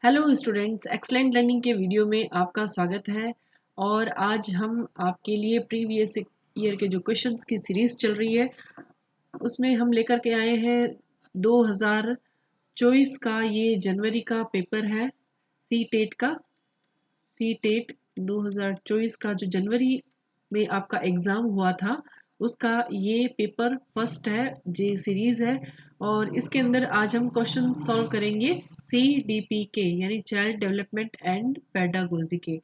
Hello students, excellent learning के video में आपका स्वागत है। और आज हम आपके लिए प्रीवियस ईयर के जो क्वेश्चंस की सीरीज चल रही है उसमें हम लेकर के आए हैं 2024 का ये जनवरी का पेपर है। सी टेट का सी टेट 2024 का जो जनवरी में आपका एग्ज़ाम हुआ था उसका ये पेपर फर्स्ट है, जे सीरीज़ है। और इसके अंदर आज हम क्वेश्चन सॉल्व करेंगे CDP के यानी चाइल्ड डेवलपमेंट एंड पेडागोजी के।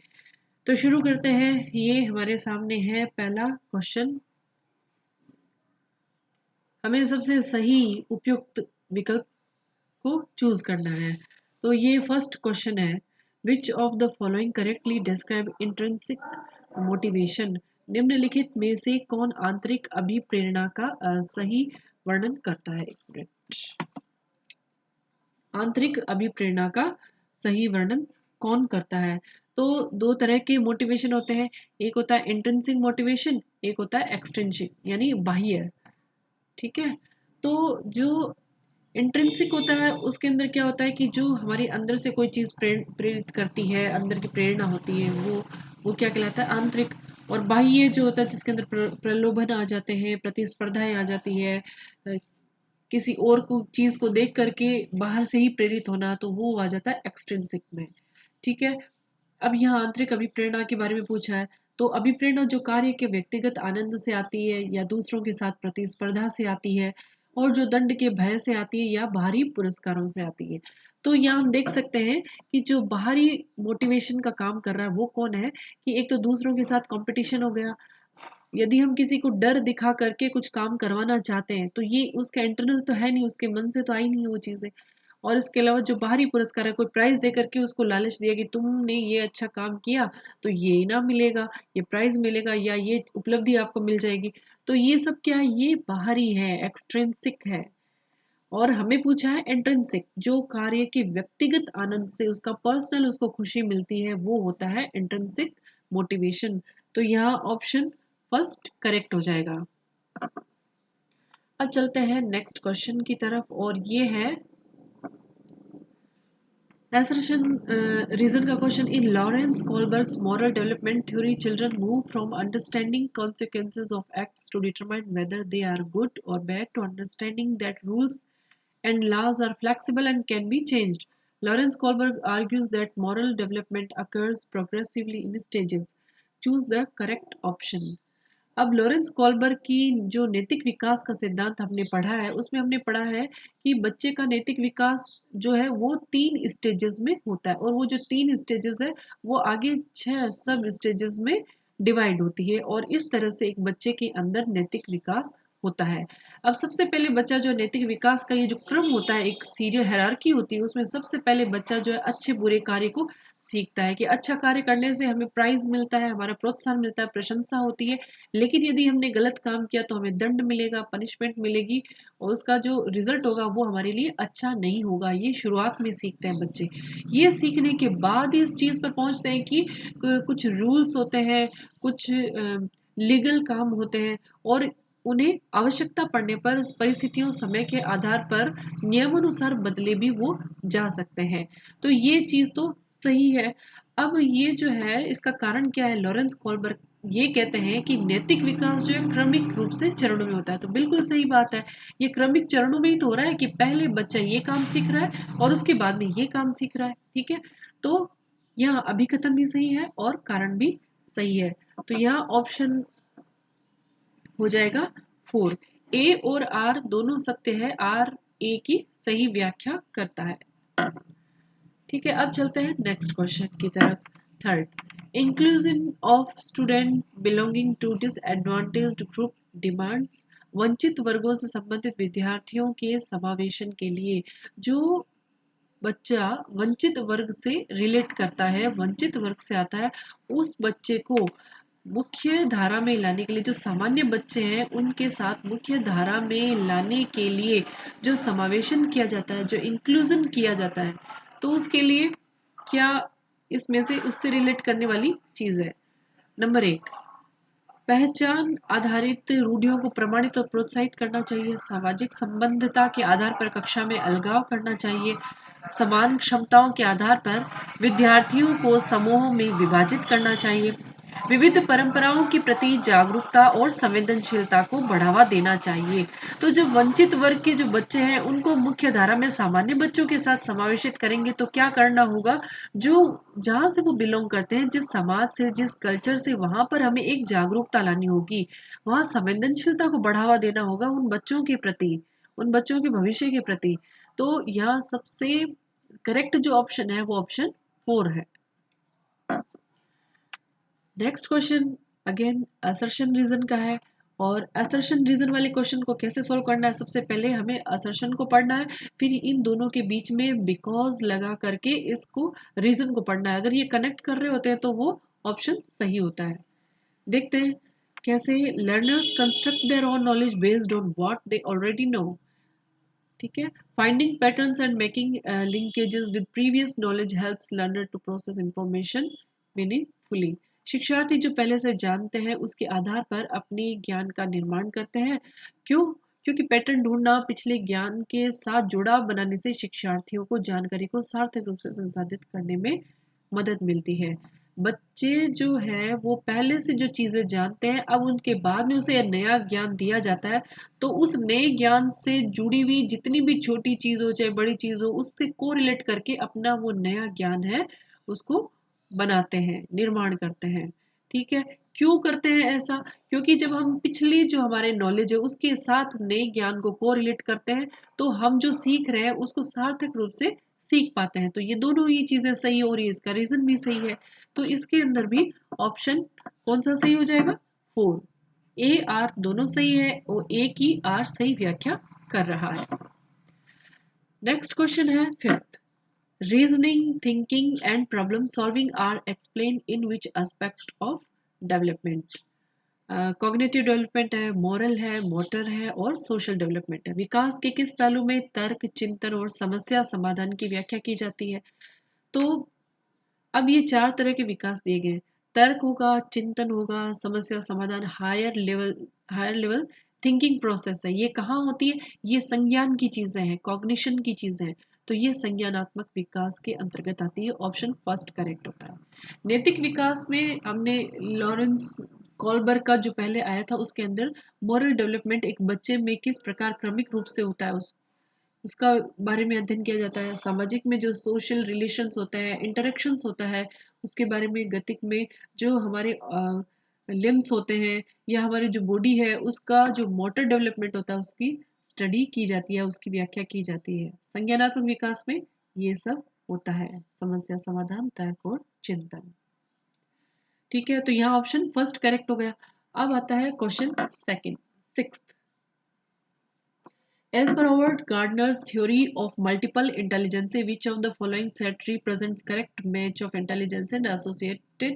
तो शुरू करते हैं। ये हमारे सामने है पहला क्वेश्चन। हमें सबसे सही उपयुक्त विकल्प को चूज करना है। तो ये फर्स्ट क्वेश्चन है, which of the following correctly describe intrinsic motivation. निम्नलिखित में से कौन आंतरिक अभिप्रेरणा का सही वर्णन करता है। एक मिनट। आंतरिक अभिप्रेरणा का सही वर्णन कौन करता है। तो दो तरह के मोटिवेशन होते हैं, एक होता है इंट्रिंसिक मोटिवेशन, एक होता है एक्सट्रिंसिक यानी बाह्य। ठीक है। तो जो इंट्रिंसिक होता है उसके अंदर क्या होता है कि जो हमारे अंदर से कोई चीज़ प्रेरित करती है, अंदर की प्रेरणा होती है, वो क्या कहलाता है, आंतरिक। और बाह्य जो होता है जिसके अंदर प्रलोभन आ जाते हैं, प्रतिस्पर्धाएं आ जाती है, किसी और को चीज़ को देख करके बाहर से ही प्रेरित होना, तो वो आ जाता है एक्सट्रिंसिक में। ठीक है। अब यहाँ आंतरिक अभिप्रेरणा के बारे में पूछा है। तो अभिप्रेरणा जो कार्य के व्यक्तिगत आनंद से आती है या दूसरों के साथ प्रतिस्पर्धा से आती है, और जो दंड के भय से आती है या बाहरी पुरस्कारों से आती है। तो यहाँ हम देख सकते हैं कि जो बाहरी मोटिवेशन का काम कर रहा है वो कौन है, कि एक तो दूसरों के साथ कंपटीशन हो गया। यदि हम किसी को डर दिखा करके कुछ काम करवाना चाहते हैं तो ये उसका इंटरनल तो है नहीं, उसके मन से तो आई नहीं है वो चीज़ें। और इसके अलावा जो बाहरी पुरस्कार है, कोई प्राइज दे करके उसको लालच दिया कि तुमने ये अच्छा काम किया तो ये इनाम मिलेगा, ये प्राइज मिलेगा या ये उपलब्धि आपको मिल जाएगी। तो ये सब क्या है, ये बाहरी है, एक्सट्रिंसिक है। और हमें पूछा है इंट्रिंसिक, जो कार्य के व्यक्तिगत आनंद से उसका पर्सनल उसको खुशी मिलती है वो होता है इंट्रिंसिक मोटिवेशन। तो यहाँ ऑप्शन फर्स्ट करेक्ट हो जाएगा। अब चलते हैं नेक्स्ट क्वेश्चन की तरफ, और ये है assertion reason का question. In Lawrence Kohlberg's moral development theory children move from understanding consequences of acts to determine whether they are good or bad to understanding that rules and laws are flexible and can be changed. Lawrence Kohlberg argues that moral development occurs progressively in stages. Choose the correct option. अब Lawrence Kohlberg की जो नैतिक विकास का सिद्धांत हमने पढ़ा है उसमें हमने पढ़ा है कि बच्चे का नैतिक विकास जो है वो 3 स्टेजेस में होता है, और वो जो 3 स्टेजेस है वो आगे 6 सब स्टेजेस में डिवाइड होती है, और इस तरह से एक बच्चे के अंदर नैतिक विकास होता है। अब सबसे पहले बच्चा जो नैतिक विकास का ये जो क्रम होता है, एक सीरियल हायरार्की होती है, उसमें सबसे पहले बच्चा जो है अच्छे बुरे कार्य को सीखता है कि अच्छा कार्य करने से हमें प्राइज मिलता है, हमारा प्रोत्साहन मिलता है, प्रशंसा होती है। लेकिन यदि हमने गलत काम किया तो हमें दंड मिलेगा, पनिशमेंट मिलेगी, और उसका जो रिजल्ट होगा वो हमारे लिए अच्छा नहीं होगा। ये शुरुआत में सीखते हैं बच्चे। ये सीखने के बाद इस चीज़ पर पहुंचते हैं कि कुछ रूल्स होते हैं, कुछ लीगल काम होते हैं, और उन्हें आवश्यकता पड़ने पर परिस्थितियों समय के आधार पर नियमानुसार बदले भी वो जा सकते हैं। तो ये चीज़ तो सही है। अब ये जो है इसका कारण क्या है, लॉरेंस कॉलबर्ग ये कहते हैं कि नैतिक विकास जो है क्रमिक रूप से चरणों में होता है। तो बिल्कुल सही बात है, ये क्रमिक चरणों में ही तो हो रहा है कि पहले बच्चा ये काम सीख रहा है और उसके बाद में ये काम सीख रहा है। ठीक है। तो यहाँ अभिकथन भी सही है और कारण भी सही है। तो यहाँ ऑप्शन हो जाएगा 4। ए और आर दोनों सत्य है, आर ए की सही व्याख्या करता है। ठीक है। अब चलते हैं नेक्स्ट क्वेश्चन की तरफ। Third, inclusion of student belonging to disadvantaged group demands. वंचित वर्गों से संबंधित विद्यार्थियों के समावेशन के लिए जो बच्चा वंचित वर्ग से रिलेट करता है, वंचित वर्ग से आता है, उस बच्चे को मुख्य धारा में लाने के लिए, जो सामान्य बच्चे हैं उनके साथ मुख्य धारा में लाने के लिए जो समावेशन किया जाता है, जो इंक्लूजन किया जाता है, तो उसके लिए क्या इसमें से उससे रिलेट करने वाली चीज है। नंबर 1, पहचान आधारित रूढ़ियों को प्रमाणित और प्रोत्साहित करना चाहिए। सामाजिक संबद्धता के आधार पर कक्षा में अलगाव करना चाहिए। समान क्षमताओं के आधार पर विद्यार्थियों को समूहों में विभाजित करना चाहिए। विविध परंपराओं के प्रति जागरूकता और संवेदनशीलता को बढ़ावा देना चाहिए। तो जो वंचित वर्ग के जो बच्चे हैं उनको मुख्य धारा में सामान्य बच्चों के साथ समावेशित करेंगे तो क्या करना होगा, जो जहाँ से वो बिलोंग करते हैं, जिस समाज से, जिस कल्चर से, वहां पर हमें एक जागरूकता लानी होगी। वहां संवेदनशीलता को बढ़ावा देना होगा उन बच्चों के प्रति, उन बच्चों के भविष्य के प्रति। तो यहाँ सबसे करेक्ट जो ऑप्शन है वो ऑप्शन 4 है। Next question again assertion reason का है। और असर्शन रीजन वाले क्वेश्चन को कैसे सोल्व करना है, सबसे पहले हमें असर्शन को पढ़ना है, फिर इन दोनों के बीच में बिकॉज लगा करके इसको रीजन को पढ़ना है। अगर ये कनेक्ट कर रहे होते हैं तो वो ऑप्शन सही होता है। देखते हैं कैसे। Learners construct their own knowledge based on what they already know. ठीक है। Finding patterns and making linkages with previous knowledge helps learner to process information meaningfully. शिक्षार्थी जो पहले से जानते हैं उसके आधार पर अपने ज्ञान का निर्माण करते हैं। क्यों? क्योंकि पैटर्न ढूंढना पिछले ज्ञान के साथ जुड़ाव बनाने से शिक्षार्थियों को जानकारी को सार्थक रूप से संसाधित करने में मदद मिलती है। बच्चे जो है वो पहले से जो चीजें जानते हैं, अब उनके बाद में उसे नया ज्ञान दिया जाता है, तो उस नए ज्ञान से जुड़ी हुई जितनी भी छोटी चीज हो चाहे बड़ी चीज हो, उससे कोरिलेट करके अपना वो नया ज्ञान है उसको बनाते हैं, निर्माण करते हैं। ठीक है। क्यों करते हैं ऐसा? क्योंकि जब हम पिछली जो हमारे नॉलेज है उसके साथ नए ज्ञान को कोरिलेट करते हैं तो हम जो सीख रहे हैं उसको सार्थक रूप से सीख पाते हैं। तो ये दोनों ही चीजें सही हो रही है, इसका रीजन भी सही है। तो इसके अंदर भी ऑप्शन कौन सा सही हो जाएगा? 4। ए आर दोनों सही है और ए की आर सही व्याख्या कर रहा है। नेक्स्ट क्वेश्चन है 5th। Reasoning, thinking and problem solving are explain in which aspect of development. Cognitive development है, मोरल है, मोटर है और सोशल डेवलपमेंट है। विकास के किस पहलू में तर्क, चिंतन और समस्या समाधान की व्याख्या की जाती है? तो अब ये 4 तरह के विकास दिए गए हैं। तर्क होगा, चिंतन होगा, समस्या समाधान, हायर लेवल थिंकिंग प्रोसेस है। ये कहाँ होती है? ये संज्ञान की चीजें हैं, कॉग्निशन की चीजें हैं। तो ये संज्ञानात्मक विकास के अंतर्गत आती है। ऑप्शन फर्स्ट करेक्ट होता है। नैतिक विकास में हमने लॉरेंस कॉलबर्ग का जो पहले आया था उसके अंदर मॉरल डेवलपमेंट एक बच्चे में किस प्रकार क्रमिक रूप से होता है उसका बारे में अध्ययन किया जाता है। सामाजिक में जो सोशल रिलेशंस होता है, इंटरेक्शंस होता है, उसके बारे में। गतिक में जो हमारे लिम्स होते हैं या हमारी जो बॉडी है उसका जो मोटर डेवलपमेंट होता है उसकी स्टडी की जाती है, उसकी व्याख्या की जाती है। संज्ञानात्मक विकास में ये सब होता है, समस्या समाधान, तर्क और चिंतन। ठीक है। तो यहाँ ऑप्शन फर्स्ट करेक्ट हो गया। अब आता है question second 6th। As per Howard Gardner's theory of multiple intelligence, which of the following set represents correct match of intelligence and associated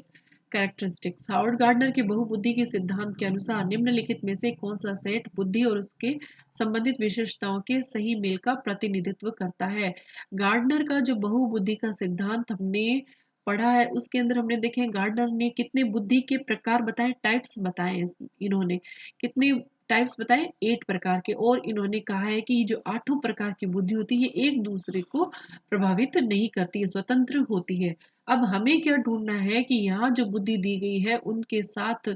characteristics? Howard Gardner के बहुबुद्धि के सिद्धांत के अनुसार निम्नलिखित में से कौन सा सेट बुद्धि और उसके संबंधित विशेषताओं के सही मेल का प्रतिनिधित्व करता है? गार्डनर का जो बहुबुद्धि का सिद्धांत हमने पढ़ा है उसके अंदर हमने देखे गार्डनर ने कितने बुद्धि के प्रकार बताए, टाइप्स बताए। इन्होंने कितने टाइप्स बताए? 8 प्रकार के। और इन्होंने कहा है कि जो 8 प्रकार की बुद्धि होती है एक दूसरे को प्रभावित नहीं करती है, स्वतंत्र होती है। अब हमें क्या ढूंढना है कि यहाँ जो बुद्धि दी गई है उनके साथ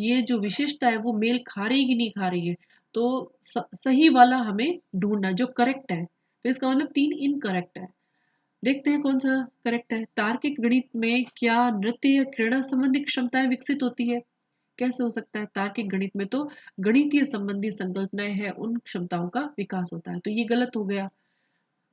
ये जो विशेषता है वो मेल खा रही कि नहीं खा रही है। तो सही वाला हमें ढूंढना जो करेक्ट है। तो इसका मतलब 3 इनकरेक्ट है। देखते हैं कौन सा करेक्ट है। तार्किक गणित में क्या नृत्य या क्रीड़ा संबंधी क्षमताएं विकसित होती है? कैसे हो सकता है? तार्किक गणित में तो गणितीय संबंधी संकल्पनाएं हैं, उन क्षमताओं का विकास होता है। तो ये गलत हो गया।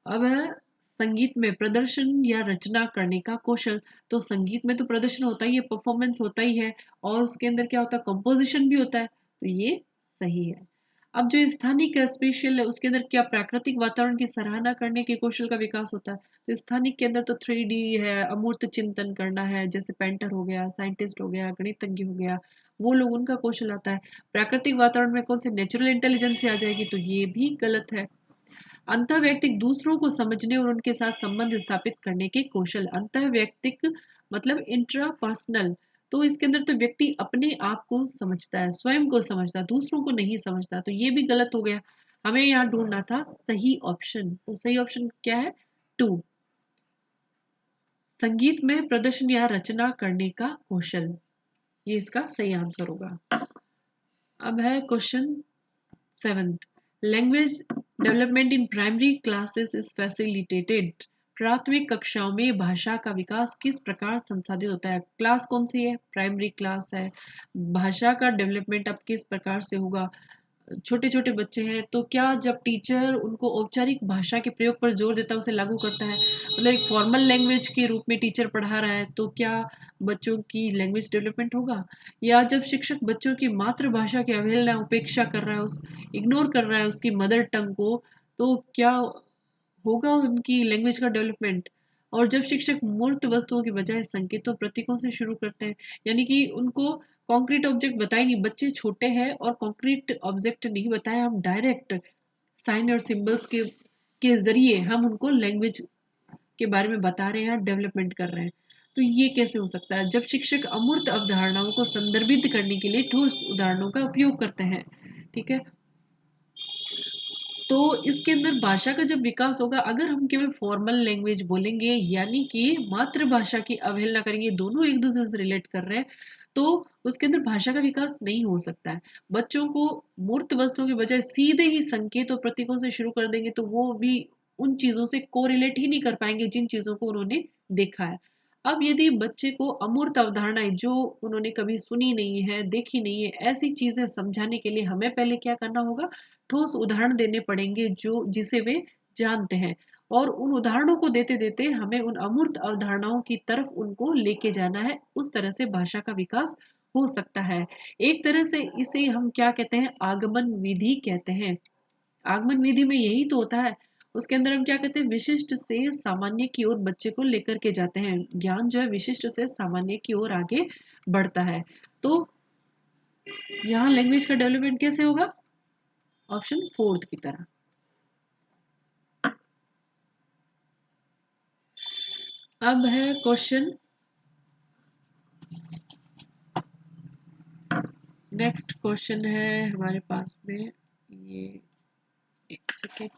अब है संगीत में प्रदर्शन या रचना करने का कौशल। तो संगीत में तो प्रदर्शन होता ही है, परफॉर्मेंस होता ही है, और उसके अंदर क्या होता है? कंपोजिशन भी होता है। तो ये सही है। अब जो स्थानिक स्पेशल है उसके अंदर क्या प्राकृतिक वातावरण की सराहना करने के कौशल का विकास होता है? तो स्थानिक के अंदर तो 3D है, अमूर्त चिंतन करना है, जैसे पेंटर हो गया, साइंटिस्ट हो गया, गणितज्ञ हो गया, वो लोग उनका कौशल आता है। प्राकृतिक वातावरण में कौन से नेचुरल इंटेलिजेंस आ जाएगी? तो ये भी गलत है। अंतःवैयक्तिक दूसरों को समझने और उनके साथ संबंध स्थापित करने के कौशल। अंतःवैयक्तिक मतलब इंट्रापर्सनल, तो इसके अंदर तो व्यक्ति अपने आप को समझता है, स्वयं को समझता है, दूसरों को नहीं समझता, तो ये भी गलत हो गया। हमें यहाँ ढूंढना था सही ऑप्शन, तो सही ऑप्शन क्या है? 2, संगीत में प्रदर्शन या रचना करने का कौशल, ये इसका सही आंसर होगा। अब है question 7th, language development in primary classes is facilitated. प्राथमिक कक्षाओं में भाषा का विकास किस प्रकार संसाधित होता है? क्लास कौन सी है? प्राइमरी क्लास है। भाषा का डेवलपमेंट अब किस प्रकार से होगा? छोटे छोटे बच्चे हैं, तो क्या जब टीचर उनको औपचारिक भाषा के प्रयोग पर जोर देता है, उसे लागू करता है, मतलब एक फॉर्मल लैंग्वेज के रूप में टीचर पढ़ा रहा है, तो क्या बच्चों की लैंग्वेज डेवलपमेंट होगा? या जब शिक्षक बच्चों की मातृभाषा की अवहेलना, उपेक्षा कर रहा है, उस इग्नोर कर रहा है उसकी मदर टंग को, तो क्या होगा उनकी लैंग्वेज का डेवलपमेंट? और जब शिक्षक मूर्त वस्तुओं के बजाय संकेतों प्रतीकों से शुरू करते हैं, यानी कि उनको कॉन्क्रीट ऑब्जेक्ट बताए नहीं, बच्चे छोटे हैं और कॉन्क्रीट ऑब्जेक्ट नहीं बताए, हम डायरेक्ट साइन और सिंबल्स के जरिए हम उनको लैंग्वेज के बारे में बता रहे हैं, डेवलपमेंट कर रहे हैं। तो ये कैसे हो सकता है? जब शिक्षक अमूर्त अवधारणाओं को संदर्भित करने के लिए ठोस उदाहरणों का उपयोग करते हैं। ठीक है, तो इसके अंदर भाषा का जब विकास होगा, अगर हम केवल फॉर्मल लैंग्वेज बोलेंगे यानी कि मातृभाषा की अवहेलना करेंगे, दोनों एक दूसरे से रिलेट कर रहे हैं, तो उसके अंदर भाषा का विकास नहीं हो सकता है। बच्चों को मूर्त वस्तुओं के बजाय सीधे ही संकेत और प्रतीकों से शुरू कर देंगे, तो वो भी उन चीजों से कोरिलेट ही नहीं कर पाएंगे जिन चीजों को उन्होंने देखा है। अब यदि बच्चे को अमूर्त अवधारणाएं जो उन्होंने कभी सुनी नहीं है, देखी नहीं है, ऐसी चीजें समझाने के लिए हमें पहले क्या करना होगा? ठोस उदाहरण देने पड़ेंगे जो जिसे वे जानते हैं, और उन उदाहरणों को देते देते हमें उन अमूर्त अवधारणाओं की तरफ उनको लेके जाना है। उस तरह से भाषा का विकास हो सकता है। एक तरह से इसे हम क्या कहते हैं? आगमन विधि कहते हैं। आगमन विधि में यही तो होता है। उसके अंदर हम क्या कहते हैं? विशिष्ट से सामान्य की ओर बच्चे को लेकर के जाते हैं। ज्ञान जो है विशिष्ट से सामान्य की ओर आगे बढ़ता है। तो यहाँ लैंग्वेज का डेवलपमेंट कैसे होगा? ऑप्शन 4 की तरह। अब है क्वेश्चन, नेक्स्ट क्वेश्चन है हमारे पास में, ये एक सेकेंड।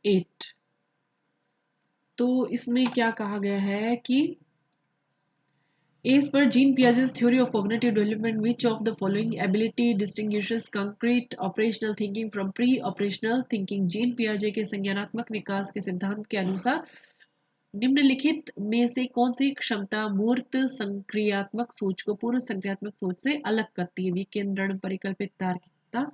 एट, तो इसमें क्या कहा गया है कि As per Jean Piaget's theory of cognitive development, which of the following ability distinguishes concrete operational thinking from pre-operational thinking? Jean पियाजे के संज्ञानात्मक विकास के सिद्धांत के अनुसार निम्नलिखित में से कौन सी क्षमता मूर्त संक्रियात्मक सोच को पूर्व संक्रियात्मक सोच से अलग करती है? विकेंद्रण, परिकल्पित तार्किकता,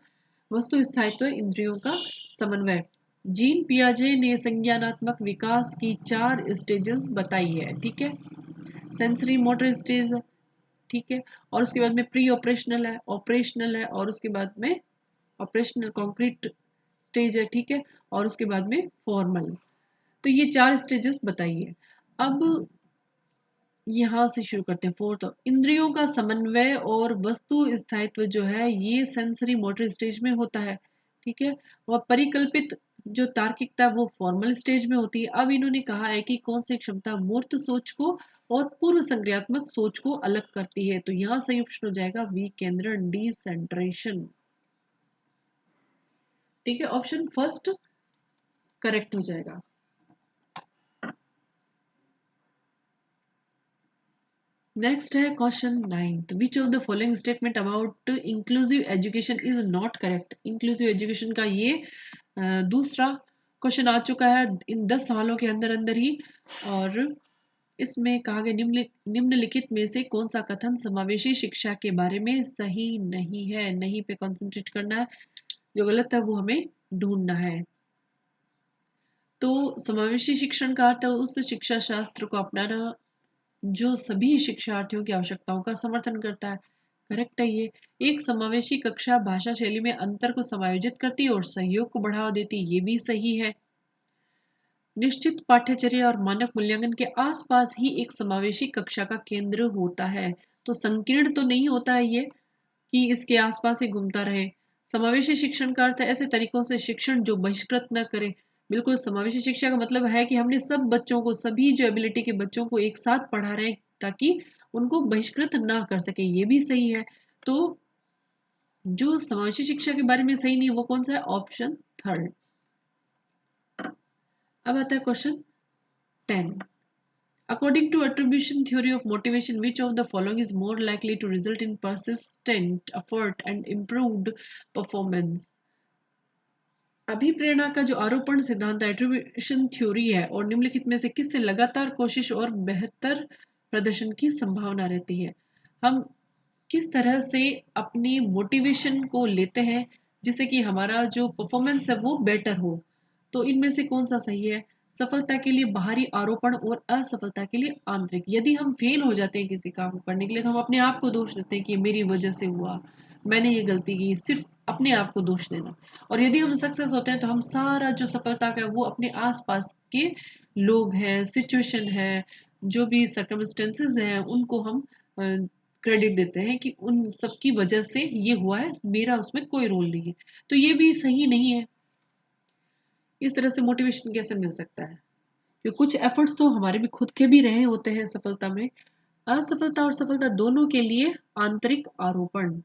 वस्तु स्थायित्व, इंद्रियों का समन्वय। जीन पियाजे ने संज्ञानात्मक विकास की 4 स्टेजेस बताई है। ठीक है, सेंसरी मोटर स्टेज है, ठीक है, और उसके बाद में प्री ऑपरेशनल है, ऑपरेशनल है, और उसके बाद में ऑपरेशनल कॉन्क्रीट स्टेज है, ठीक है, और उसके बाद में फॉर्मल। तो ये 4 स्टेजेस बताइए। अब यहाँ से शुरू करते हैं। फोर्थ, इंद्रियों का समन्वय और वस्तु स्थायित्व जो है ये सेंसरी मोटर स्टेज में होता है। ठीक है, और परिकल्पित जो तार्किकता वो फॉर्मल स्टेज में होती है। अब इन्होंने कहा है कि कौन सी क्षमता मूर्त सोच को और पूर्व संज्ञात्मक सोच को अलग करती है, तो यहाँ सही ऑप्शन हो जाएगा विकेंद्रण, डिसेंट्रेशन। ठीक है, ऑप्शन फर्स्ट करेक्ट हो जाएगा। नेक्स्ट है question 9th, which of the following statement about inclusive education is not correct? Inclusive education का ये दूसरा क्वेश्चन आ चुका है इन 10 सवालों के अंदर अंदर ही, और इसमें कहा गया निम्नलिखित में से कौन सा कथन समावेशी शिक्षा के बारे में सही नहीं है? नहीं पे कंसंट्रेट करना है, जो गलत है वो हमें ढूंढना है। तो समावेशी शिक्षण का अर्थ है उस शिक्षा शास्त्र को अपनाना जो सभी शिक्षार्थियों की आवश्यकताओं का समर्थन करता है। करेक्ट है ये। एक समावेशी कक्षा भाषा शैली में अंतर को समायोजित करती है और सहयोग को बढ़ावा देती है, ये भी सही है। निश्चित पाठ्यचर्या और मानक मूल्यांकन के आसपास ही एक समावेशी कक्षा का केंद्र होता है, तो संकीर्ण तो नहीं होता है ये कि इसके आसपास ही घूमता रहे। समावेशी शिक्षण का अर्थ है ऐसे तरीकों से शिक्षण जो बहिष्कृत न करे। बिल्कुल, समावेशी शिक्षा का मतलब है कि हमने सब बच्चों को, सभी जो एबिलिटी के बच्चों को एक साथ पढ़ा रहे हैं ताकि उनको बहिष्कृत ना कर सके, ये भी सही है। तो जो समावेशी शिक्षा के बारे में सही नहीं है वो कौन सा है? Option third. अब आता है question 10। According to attribution theory of motivation, which of the following is more likely to result in persistent effort and improved performance? अभिप्रेरणा का जो आरोपण सिद्धांत एट्रीब्यूशन थ्योरी है और निम्नलिखित में से किससे लगातार कोशिश और बेहतर प्रदर्शन की संभावना रहती है? हम किस तरह से अपनी मोटिवेशन को लेते हैं जिससे कि हमारा जो परफॉर्मेंस है वो बेटर हो? तो इनमें से कौन सा सही है? सफलता के लिए बाहरी आरोपण और असफलता के लिए आंतरिक। यदि हम फेल हो जाते हैं किसी काम को करने के लिए तो हम अपने आप को दोष देते हैं कि मेरी वजह से हुआ, मैंने ये गलती की, सिर्फ अपने आप को दोष देना। और यदि हम सक्सेस होते हैं तो हम सारा जो सफलता का है वो अपने आसपास के लोग हैं, सिचुएशन है, जो भी सर्कमस्टेंसेस हैं उनको हम क्रेडिट देते हैं कि उन सबकी वजह से ये हुआ है, मेरा उसमें कोई रोल नहीं है। तो ये भी सही नहीं है। इस तरह से मोटिवेशन कैसे मिल सकता है? क्योंकि कुछ एफर्ट्स तो हमारे भी खुद के भी रहे होते हैं सफलता में। असफलता और सफलता दोनों के लिए आंतरिक आरोपण।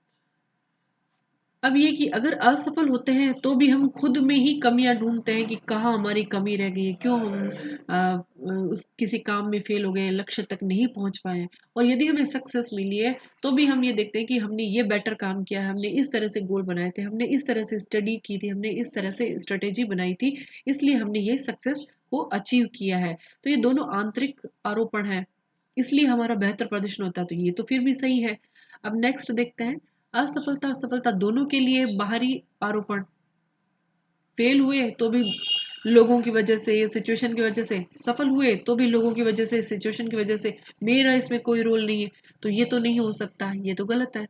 अब ये कि अगर असफल होते हैं तो भी हम खुद में ही कमियां ढूंढते हैं कि कहाँ हमारी कमी रह गई है, क्यों हम उस किसी काम में फेल हो गए, लक्ष्य तक नहीं पहुंच पाए। और यदि हमें सक्सेस मिली है तो भी हम ये देखते हैं कि हमने ये बेटर काम किया है, हमने इस तरह से गोल बनाए थे, हमने इस तरह से स्टडी की थी, हमने इस तरह से स्ट्रेटेजी बनाई थी, इसलिए हमने ये सक्सेस को अचीव किया है। तो ये दोनों आंतरिक आरोपण है, इसलिए हमारा बेहतर प्रदर्शन होता है। तो ये तो फिर भी सही है। अब नेक्स्ट देखते हैं, असफलता और सफलता दोनों के लिए बाहरी आरोपण। फेल हुए तो भी लोगों की वजह से, सिचुएशन की वजह से, सफल हुए तो भी लोगों की वजह से, सिचुएशन की वजह से, मेरा इसमें कोई रोल नहीं है। तो ये तो नहीं हो सकता, ये तो गलत है।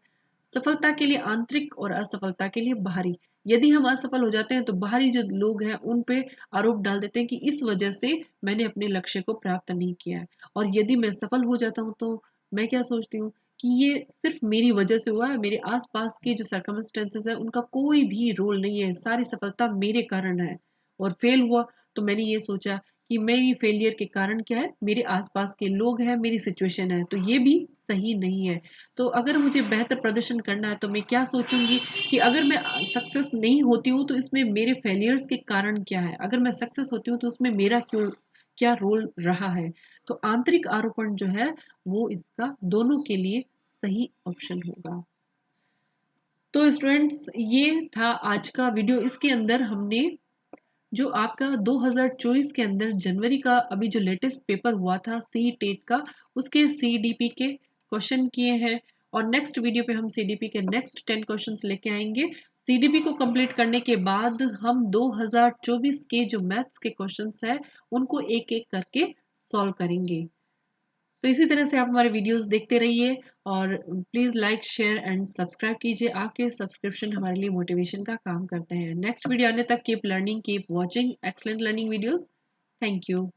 सफलता के लिए आंतरिक और असफलता के लिए बाहरी। यदि हम असफल हो जाते हैं तो बाहरी जो लोग हैं उन पे आरोप डाल देते हैं कि इस वजह से मैंने अपने लक्ष्य को प्राप्त नहीं किया है। और यदि मैं सफल हो जाता हूँ तो मैं क्या सोचती हूँ कि ये सिर्फ मेरी वजह से हुआ है, मेरे आसपास के जो सर्कमस्टेंसेस है उनका कोई भी रोल नहीं है, सारी सफलता मेरे कारण है। और फेल हुआ तो मैंने ये सोचा कि मेरी फेलियर के कारण क्या है, मेरे आसपास के लोग हैं, मेरी सिचुएशन है। तो ये भी सही नहीं है। तो अगर मुझे बेहतर प्रदर्शन करना है तो मैं क्या सोचूंगी कि अगर मैं सक्सेस नहीं होती हूँ तो इसमें मेरे फेलियर्स के कारण क्या है, अगर मैं सक्सेस होती हूँ तो उसमें मेरा क्यों, क्या रोल रहा है। तो आंतरिक आरोपण जो है वो इसका दोनों के लिए सही ऑप्शन होगा। तो स्टूडेंट्स ये था आज का वीडियो। इसके अंदर हमने जो आपका 2024 के अंदर जनवरी का अभी जो लेटेस्ट पेपर हुआ था सी टेट का, उसके सीडीपी के क्वेश्चन किए हैं। और नेक्स्ट वीडियो पे हम सीडीपी के नेक्स्ट 10 क्वेश्चंस लेके आएंगे। सीडीपी को कंप्लीट करने के बाद हम 2024 के जो मैथ्स के क्वेश्चंस हैं उनको एक एक करके सॉल्व करेंगे। तो इसी तरह से आप हमारे वीडियोस देखते रहिए और please like share and subscribe कीजिए। आपके सब्सक्रिप्शन हमारे लिए मोटिवेशन का काम करते हैं। नेक्स्ट वीडियो आने तक keep learning, keep watching excellent learning videos. Thank you.